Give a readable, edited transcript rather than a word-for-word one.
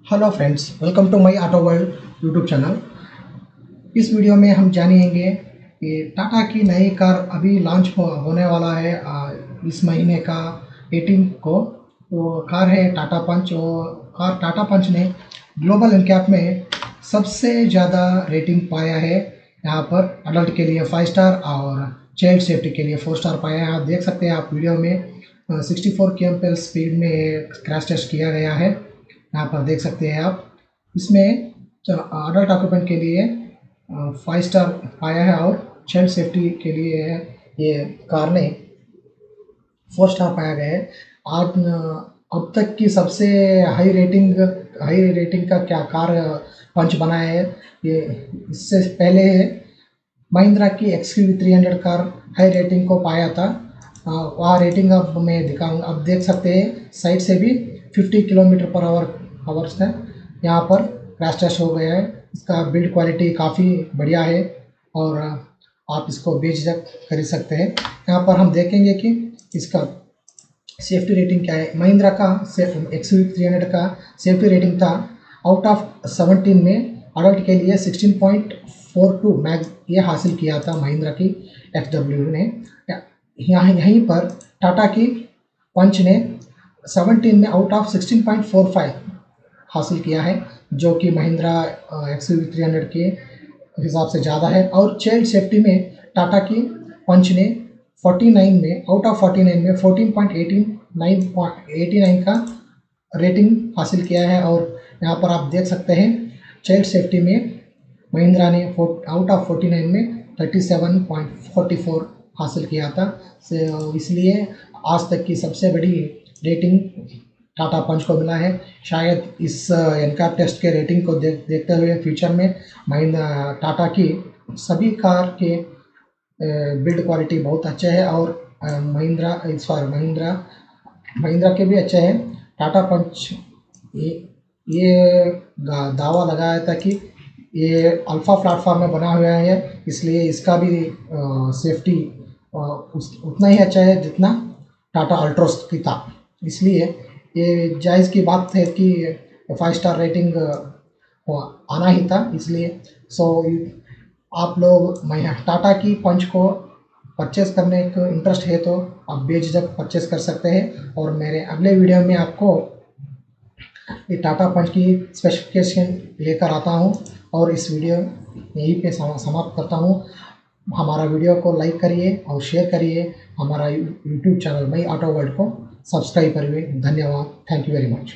Hello friends, welcome to my auto world YouTube channel. इस video में हम जानेंगे कि टाटा की नई कार अभी लॉन्च होने वाला है इस महीने का 18 को। वो कार है टाटा पंच। वो कार टाटा पंच ने ग्लोबल एनकैप में सबसे ज़्यादा रेटिंग पाया है। यहाँ पर अडल्ट के लिए 5 स्टार और चाइल्ड सेफ्टी के लिए 4 स्टार पाया है। आप देख सकते हैं आप वीडियो में 64 km/h स्पीड में क्रैश टेस्ट किया गया है। यहाँ पर देख सकते हैं आप। इसमें अडल्ट ऑक्यूपेंट के लिए 5 स्टार पाया है और चाइल्ड सेफ्टी के लिए ये कार ने 4 स्टार पाया गया है। आज अब तक की सबसे हाई रेटिंग का क्या कार पंच बनाया है। ये इससे पहले महिंद्रा की XUV300 कार हाई रेटिंग को पाया था। वह रेटिंग अब मैं दिखाऊंगा। अब देख सकते हैं साइड से भी 50 km/h है। यहाँ पर क्रैश टेस्ट हो गया है। इसका बिल्ड क्वालिटी काफ़ी बढ़िया है और आप इसको बेझिझक खरीद सकते हैं। यहाँ पर हम देखेंगे कि इसका सेफ्टी रेटिंग क्या है। महिंद्रा का XUV300 का सेफ्टी रेटिंग था आउट ऑफ 17 में अडल्ट के लिए 16.42 मैक्स ये हासिल किया था महिंद्रा की XW ने। यहीं पर टाटा की पंच ने 17 में आउट ऑफ 16.45 हासिल किया है, जो कि महिंद्रा XUV300 के हिसाब से ज़्यादा है। और चाइल्ड सेफ्टी में टाटा की पंच ने 49 में आउट ऑफ 49 में 14.89 का रेटिंग हासिल किया है। और यहाँ पर आप देख सकते हैं चाइल्ड सेफ्टी में महिंद्रा ने आउट ऑफ 49 में 37.44 हासिल किया था। इसलिए आज तक की सबसे बड़ी रेटिंग टाटा पंच को मिला है। शायद इस एनकैप टेस्ट के रेटिंग को देखते हुए फ्यूचर में महिंद्रा टाटा की सभी कार के बिल्ड क्वालिटी बहुत अच्छे है और महिंद्रा के भी अच्छे हैं। टाटा पंच ये दावा लगाया था कि ये अल्फ़ा प्लेटफॉर्म में बना हुआ है, इसलिए इसका भी सेफ्टी उतना ही अच्छा है जितना टाटा अल्ट्रोस की था। इसलिए ये जायज़ की बात है कि 5 स्टार रेटिंग आना ही था। इसलिए आप लोग टाटा की पंच को परचेज़ करने का इंटरेस्ट है तो आप बेझिझक परचेज़ कर सकते हैं। और मेरे अगले वीडियो में आपको ये टाटा पंच की स्पेसिफिकेशन लेकर आता हूँ और इस वीडियो यहीं पे समाप्त करता हूँ। हमारा वीडियो को लाइक करिए और शेयर करिए। हमारा YouTube channel my auto world को सब्सक्राइब करिए। धन्यवाद। Thank you very much.